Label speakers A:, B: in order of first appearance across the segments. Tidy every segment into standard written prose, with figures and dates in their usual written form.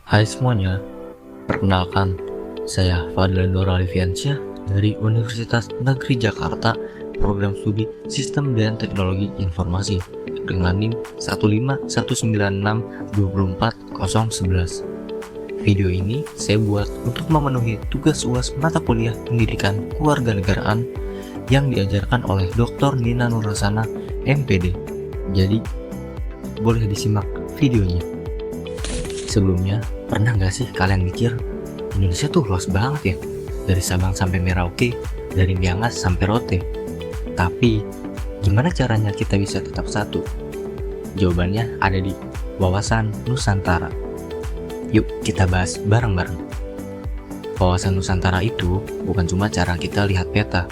A: Hai semuanya, perkenalkan, saya Fadlan Doralifiansyah dari Universitas Negeri Jakarta, Program Studi Sistem dan Teknologi Informasi dengan NIM 15196240111. Video ini saya buat untuk memenuhi tugas UAS mata kuliah Pendidikan Kewarganegaraan yang diajarkan oleh Dr. Nina Nurasana, MPD. Jadi, boleh disimak videonya. Sebelumnya, pernah nggak sih kalian mikir Indonesia tuh luas banget ya, dari Sabang sampai Merauke, dari Miangas sampai Rote. Tapi gimana caranya kita bisa tetap satu? Jawabannya ada di Wawasan Nusantara. Yuk kita bahas bareng-bareng. Wawasan Nusantara itu bukan cuma cara kita lihat peta,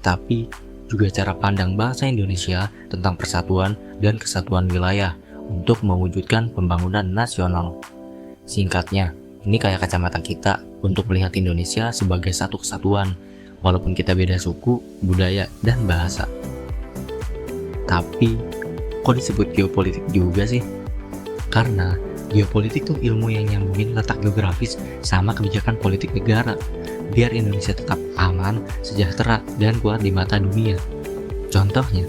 A: tapi juga cara pandang bangsa Indonesia tentang persatuan dan kesatuan wilayah untuk mewujudkan pembangunan nasional. Singkatnya, ini kayak kacamata kita untuk melihat Indonesia sebagai satu kesatuan, walaupun kita beda suku, budaya, dan bahasa. Tapi, kok disebut geopolitik juga sih? Karena geopolitik tuh ilmu yang nyambungin letak geografis sama kebijakan politik negara, biar Indonesia tetap aman, sejahtera, dan kuat di mata dunia. Contohnya,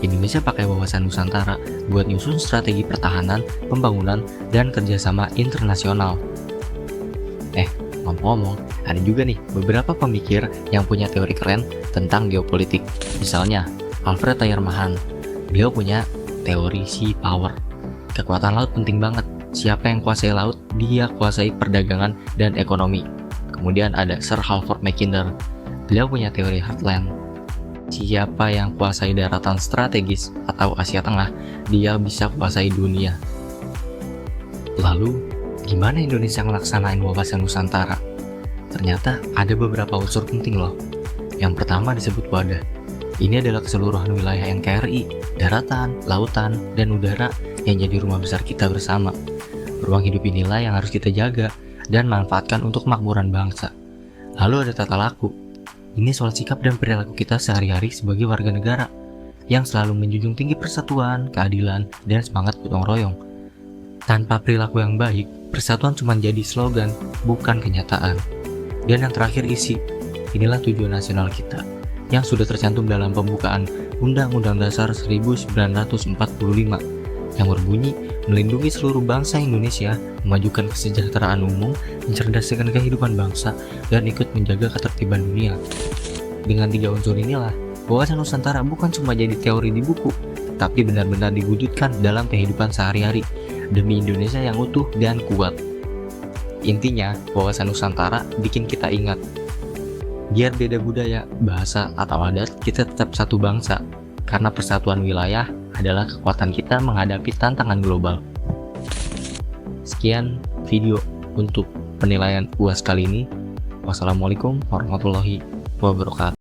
A: Indonesia pakai wawasan Nusantara buat nyusun strategi pertahanan, pembangunan, dan kerjasama internasional. Ngomong-ngomong, ada juga nih beberapa pemikir yang punya teori keren tentang geopolitik. Misalnya, Alfred Tayermahan. Beliau punya teori sea power. Kekuatan laut penting banget. Siapa yang kuasai laut, dia kuasai perdagangan dan ekonomi. Kemudian ada Sir Halford Mackinder. Beliau punya teori heartland. Siapa yang kuasai daratan strategis atau Asia Tengah, dia bisa kuasai dunia. Lalu, gimana Indonesia ngelaksanain wawasan Nusantara? Ternyata ada beberapa unsur penting loh. Yang pertama disebut wadah. Ini adalah keseluruhan wilayah NKRI, daratan, lautan, dan udara yang jadi rumah besar kita bersama. Ruang hidup inilah yang harus kita jaga dan manfaatkan untuk kemakmuran bangsa. Lalu ada tata laku. Ini soal sikap dan perilaku kita sehari-hari sebagai warga negara yang selalu menjunjung tinggi persatuan, keadilan, dan semangat gotong royong. Tanpa perilaku yang baik, persatuan cuma jadi slogan, bukan kenyataan. Dan yang terakhir isi. Inilah tujuan nasional kita yang sudah tercantum dalam pembukaan Undang-Undang Dasar 1945 yang berbunyi melindungi seluruh bangsa Indonesia, memajukan kesejahteraan umum, mencerdaskan kehidupan bangsa, dan ikut menjaga ketertiban dunia. Dengan 3 unsur inilah, wawasan Nusantara bukan cuma jadi teori di buku, tapi benar-benar diwujudkan dalam kehidupan sehari-hari demi Indonesia yang utuh dan kuat. Intinya, wawasan Nusantara bikin kita ingat, biar beda budaya, bahasa, atau adat, kita tetap satu bangsa, karena persatuan wilayah adalah kekuatan kita menghadapi tantangan global. Sekian video untuk penilaian UAS kali ini. Wassalamualaikum warahmatullahi wabarakatuh.